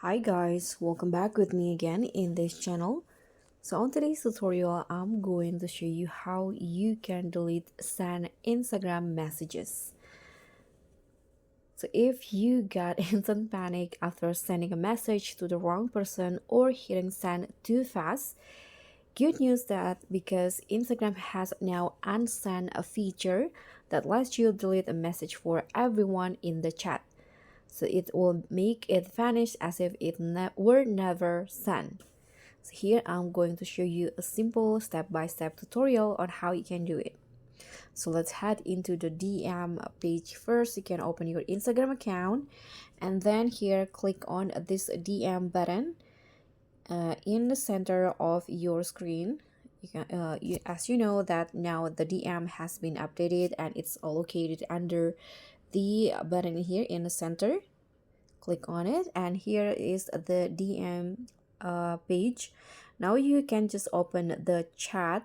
Hi guys, welcome back with me again in this channel. So on today's tutorial, I'm going to show you how you can delete send Instagram messages. So if you got instant panic after sending a message to the wrong person or hitting send too fast, good news that because Instagram has now unsend a feature that lets you delete a message for everyone in the chat. So it will make it vanish as if it were never sent. So here I'm going to show you a simple step-by-step tutorial on how you can do it. So let's head into the DM page first. You can open your Instagram account and then here click on this DM button in the center of your screen. As you know that now the DM has been updated and it's located under the button here in the center. Click on it and here is the DM page. Now you can just open the chat.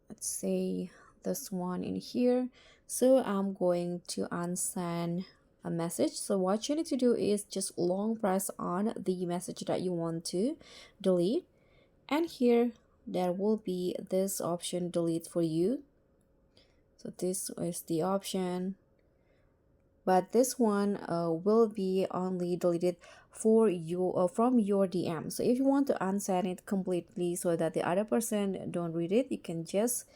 Let's say this one in here. So I'm going to unsend a message. So what you need to do is just long press on the message that you want to delete, and here there will be this option delete for you. So this is the option, but this one will be only deleted for you from your DM. So if you want to unsend it completely so that the other person don't read it, you can just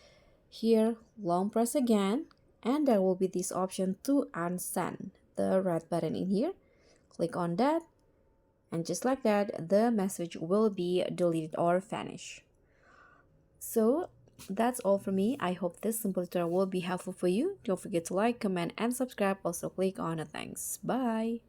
here long press again and there will be this option to unsend, the red button in here. Click on that and just like that the message will be deleted or vanish. So that's all for me. I hope this simple tutorial will be helpful for you. Don't forget to like, comment, and subscribe. Also click on the thanks. Bye.